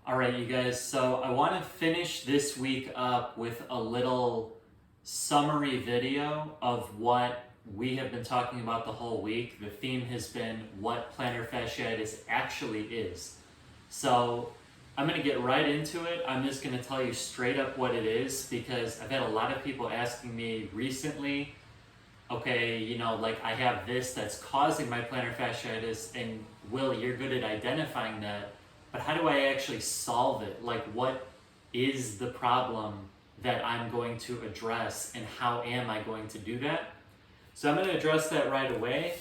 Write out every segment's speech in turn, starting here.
All right, you guys, so I want to finish this week up with a little summary video of what we have been talking about the whole week. The theme has been what plantar fasciitis actually is. So I'm going to get right into it. I'm just going to tell you straight up what it is because I've had a lot of people asking me recently, okay, like I have this that's causing my plantar fasciitis, and Will, you're good at identifying that. But how do I actually solve it? Like, what is the problem that I'm going to address, and how am I going to do that? So I'm going to address that right away.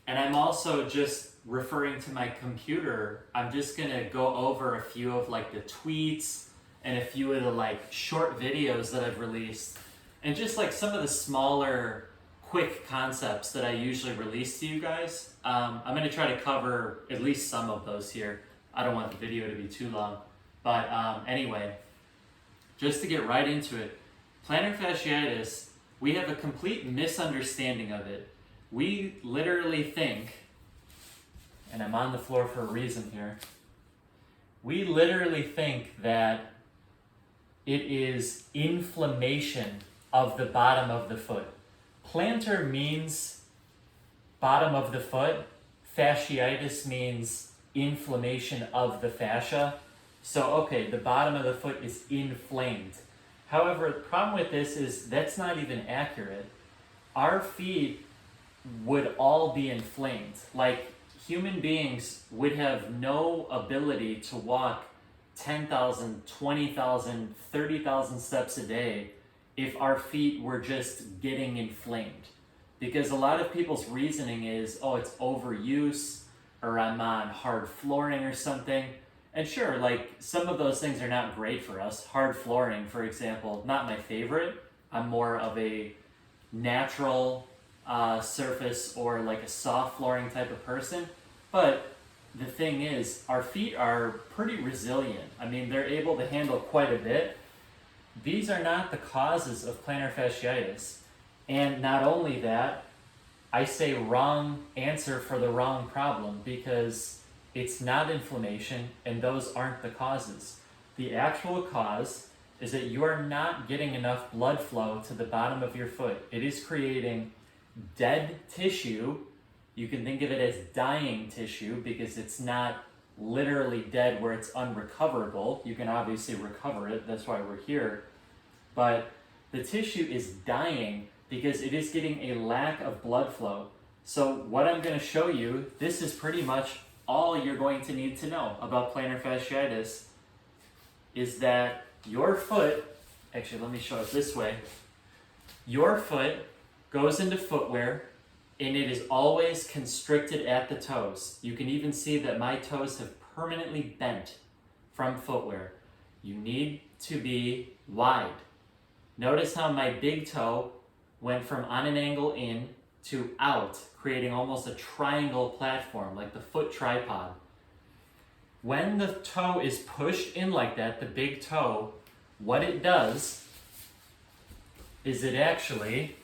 And I'm also just referring to my computer. I'm just going to go over a few of like the tweets and a few of the like short videos that I've released, and just like some of the smaller quick concepts that I usually release to you guys. I'm going to try to cover at least some of those here. I don't want the video to be too long. But anyway, just to get right into it, plantar fasciitis, we have a complete misunderstanding of it. We literally think, and I'm on the floor for a reason here, we literally think that it is inflammation of the bottom of the foot. Plantar means bottom of the foot. Fasciitis means inflammation of the fascia. So, okay, the bottom of the foot is inflamed. However, the problem with this is that's not even accurate. Our feet would all be inflamed. Like, human beings would have no ability to walk 10,000, 20,000, 30,000 steps a day if our feet were just getting inflamed. Because a lot of people's reasoning is, oh, it's overuse, or I'm on hard flooring or something. And sure, like some of those things are not great for us. Hard flooring, for example, not my favorite. I'm more of a natural surface or like a soft flooring type of person. But the thing is, our feet are pretty resilient. I mean, they're able to handle quite a bit. These are not the causes of plantar fasciitis. And not only that, I say wrong answer for the wrong problem, because it's not inflammation and those aren't the causes. The actual cause is that you are not getting enough blood flow to the bottom of your foot. It is creating dead tissue. You can think of it as dying tissue because it's not literally dead where it's unrecoverable. You can obviously recover it, that's why we're here. But the tissue is dying because it is getting a lack of blood flow. So what I'm going to show you, this is pretty much all you're going to need to know about plantar fasciitis, is that your foot, actually let me show it this way, your foot goes into footwear and it is always constricted at the toes. You can even see that my toes have permanently bent from footwear. You need to be wide. Notice how my big toe went from on an angle in to out, creating almost a triangle platform, like the foot tripod. When the toe is pushed in like that, the big toe, what it does is it actually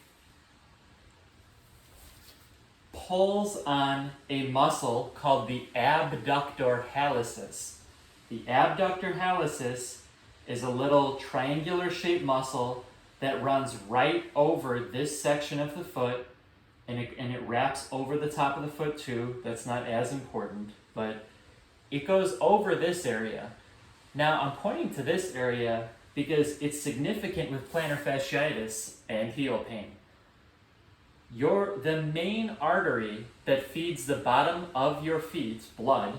pulls on a muscle called the abductor hallucis. The abductor hallucis is a little triangular shaped muscle that runs right over this section of the foot, and it wraps over the top of the foot too. That's not as important, but it goes over this area. Now I'm pointing to this area because it's significant with plantar fasciitis and heel pain. The main artery that feeds the bottom of your feet, blood,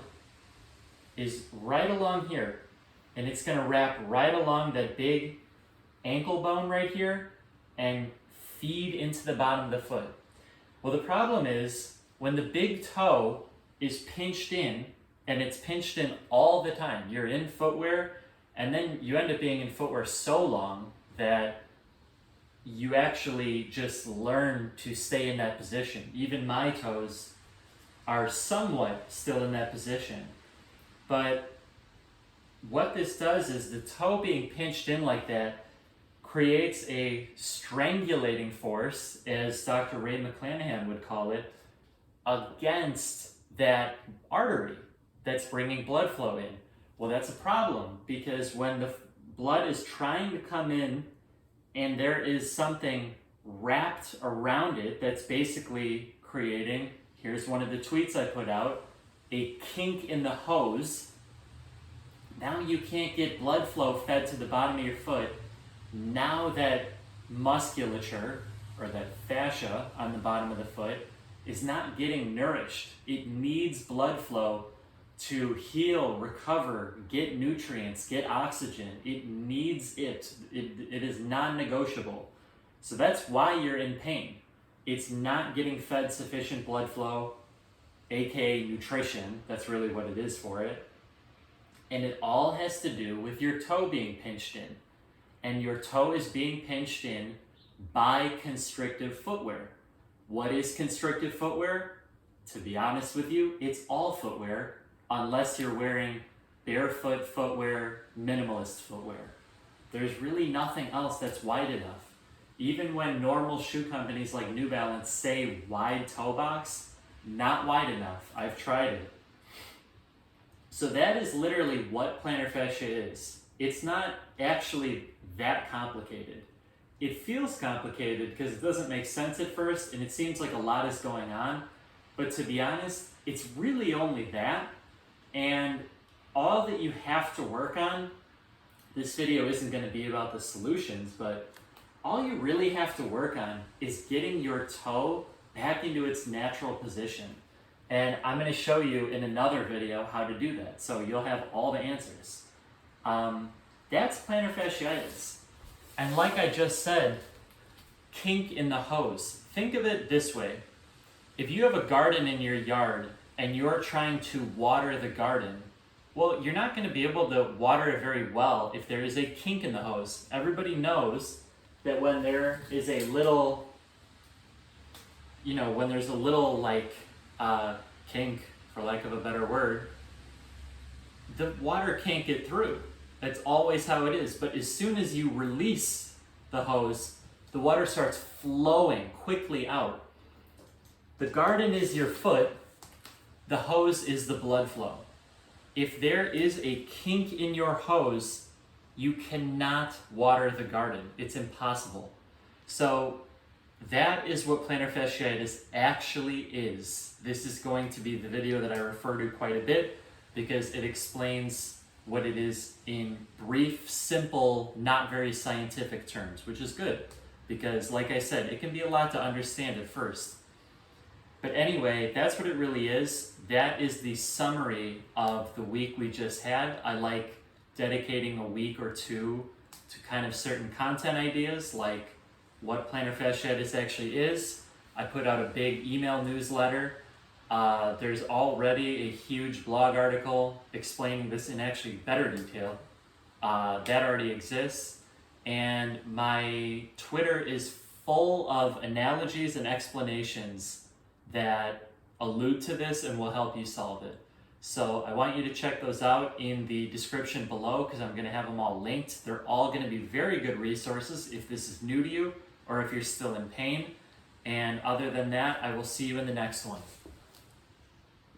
is right along here. And it's going to wrap right along that big ankle bone right here and feed into the bottom of the foot. Well, the problem is when the big toe is pinched in, and it's pinched in all the time. You're in footwear, and then you end up being in footwear so long that you actually just learn to stay in that position. Even my toes are somewhat still in that position. But what this does is the toe being pinched in like that creates a strangulating force, as Dr. Ray McClanahan would call it, against that artery that's bringing blood flow in. Well, that's a problem because when the blood is trying to come in and there is something wrapped around it that's basically creating, here's one of the tweets I put out, a kink in the hose. Now you can't get blood flow fed to the bottom of your foot. Now that musculature, or that fascia on the bottom of the foot, is not getting nourished. It needs blood flow to heal, recover, get nutrients, get oxygen. It needs it. It is non-negotiable. So that's why you're in pain. It's not getting fed sufficient blood flow, aka nutrition. That's really what it is for it. And it all has to do with your toe being pinched in. And your toe is being pinched in by constrictive footwear. What is constrictive footwear? To be honest with you, it's all footwear, unless you're wearing barefoot footwear, minimalist footwear. There's really nothing else that's wide enough. Even when normal shoe companies like New Balance say wide toe box, not wide enough. I've tried it. So that is literally what plantar fascia is. It's not actually that complicated. It feels complicated because it doesn't make sense at first and it seems like a lot is going on. But to be honest, it's really only that. And all that you have to work on, this video isn't going to be about the solutions, but all you really have to work on is getting your toe back into its natural position. And I'm going to show you in another video how to do that. So you'll have all the answers. That's plantar fasciitis. And like I just said, kink in the hose. Think of it this way. If you have a garden in your yard and you're trying to water the garden, well, you're not going to be able to water it very well if there is a kink in the hose. Everybody knows that when there is a little, when there's a little kink, for lack of a better word, the water can't get through. That's always how it is. But as soon as you release the hose, the water starts flowing quickly out. The garden is your foot. The hose is the blood flow. If there is a kink in your hose, you cannot water the garden. It's impossible. So that is what plantar fasciitis actually is. This is going to be the video that I refer to quite a bit because it explains what it is in brief, simple, not very scientific terms, which is good because, like I said, it can be a lot to understand at first. But anyway, that's what it really is. That is the summary of the week we just had. I like dedicating a week or two to kind of certain content ideas, like what plantar fasciitis actually is. I put out a big email newsletter. There's already a huge blog article explaining this in actually better detail. That already exists. And my Twitter is full of analogies and explanations that allude to this and will help you solve it. So I want you to check those out in the description below because I'm going to have them all linked. They're all going to be very good resources if this is new to you or if you're still in pain. And other than that, I will see you in the next one.